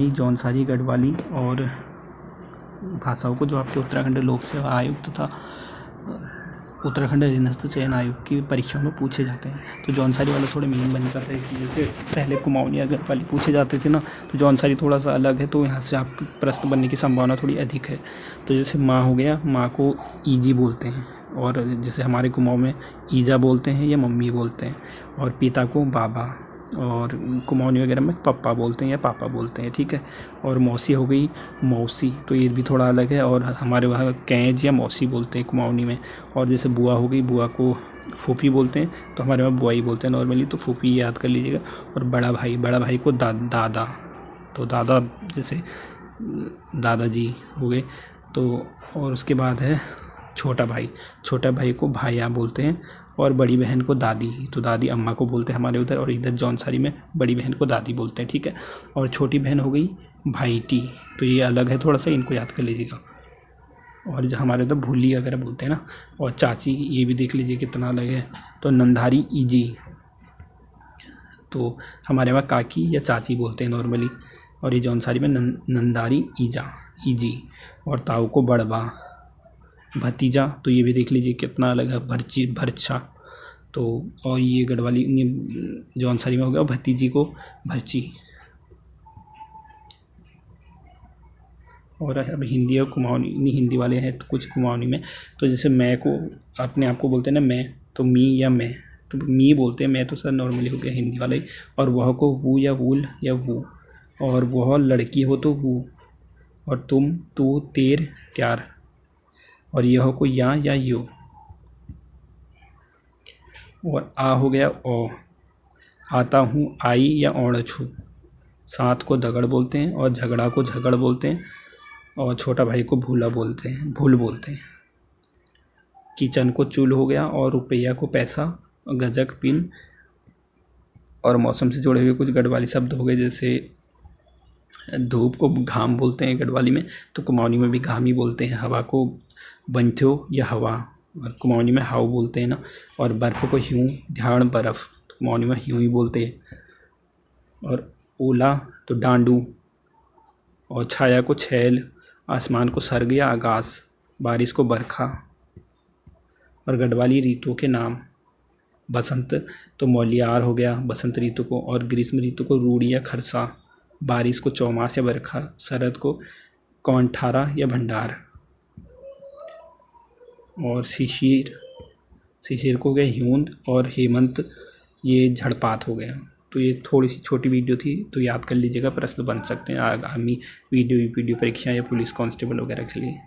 जौनसारी गढ़वाली और भाषाओं को जो आपके उत्तराखंड लोक सेवा आयोग तथा उत्तराखंड अधीनस्थ चयन आयोग की परीक्षाओं में पूछे जाते हैं। तो जौनसारी वाला थोड़े मेन बन जाता है कि जैसे पहले कुमाऊनी या गढ़वाली पूछे जाते थे ना, तो जौनसारी थोड़ा सा अलग है, तो यहाँ से आपके प्रश्न बनने की संभावना थोड़ी अधिक है। तो जैसे माँ हो गया, माँ को ईजी बोलते हैं, और जैसे हमारे कुमाऊँ में ईजा बोलते हैं या मम्मी बोलते हैं, और पिता को बाबा, और कुमाऊनी वगैरह में पप्पा बोलते हैं या पापा बोलते हैं, ठीक है। और मौसी हो गई मौसी, तो ये भी थोड़ा अलग है, और हमारे वहाँ कैंज या मौसी बोलते हैं कुमाऊनी में। और जैसे बुआ हो गई, बुआ को फूफी बोलते हैं, तो हमारे वहाँ बुआ ही बोलते हैं नॉर्मली, तो फूफी याद कर लीजिएगा। और बड़ा भाई को दादा, तो दादा जैसे दादाजी हो गए। तो और उसके बाद है छोटा भाई को भाया बोलते हैं, और बड़ी बहन को दादी, तो दादी अम्मा को बोलते हैं हमारे उधर, और इधर जौनसारी में बड़ी बहन को दादी बोलते हैं, ठीक है। और छोटी बहन हो गई भाईटी, तो ये अलग है थोड़ा सा, इनको याद कर लीजिएगा। और जो हमारे उधर भूली वगैरह बोलते हैं ना। और चाची, ये भी देख लीजिए कितना अलग है। तो नंदारी ईजी, तो हमारे वहाँ काकी या चाची बोलते हैं नॉर्मली, और ये जौनसारी में नंदारी ईजी। और ताऊ को बड़बा, भतीजा, तो ये भी देख लीजिए कितना अलग है, भरचा। तो और ये गढ़वाली जौनसारी में हो गया, भतीजी को भरची। और अब हिंदी और कुमाऊनी, हिंदी वाले हैं तो कुछ कुमाऊनी में, तो जैसे मैं को अपने आप को बोलते हैं ना मैं, तो मी या मैं, तो मी बोलते हैं, मैं तो सर नॉर्मली हो गया हिंदी वाला ही। और वह को वो या वूल या वो, और वह लड़की हो तो वो, और तुम, तू, तेर, त्यार। और यह को या यो। और आ हो गया ओ, आता हूँ आई या ओण छू। साथ को दगड़ बोलते हैं, और झगड़ा को झगड़ बोलते हैं, और छोटा भाई को भूल बोलते हैं। किचन को चूल हो गया, और रुपया को पैसा, गजक पिन। और मौसम से जुड़े हुए कुछ गढ़वाली शब्द हो गए, जैसे धूप को घाम बोलते हैं गढ़वाली में, तो कुमाऊनी में भी घाम ही बोलते हैं। हवा को बंथ्यो या हवा, और कुमाऊनी में हाव बोलते हैं ना। और बर्फ़ को ह्यूँ, ध्यान बर्फ़, तो कुमाऊनी में ह्यूँ ही बोलते हैं। और ओला तो डांडू, और छाया को छैल, आसमान को सर्ग या आकाश, बारिश को बरखा। और गढ़वाली ऋतुओं के नाम, बसंत तो मौलियार हो गया बसंत ऋतु को, और ग्रीष्म ऋतु को रूड़ी या खरसा, बारिश को चौमास या बरखा, शरद को कौंठारा या भंडार। और शिशिर को हो गया ह्यूंद, और हेमंत ये झड़पात हो गया। तो ये थोड़ी सी छोटी वीडियो थी, तो याद कर लीजिएगा, प्रश्न बन सकते हैं आगामी वीडियो परीक्षा या पुलिस कांस्टेबल वगैरह के लिए।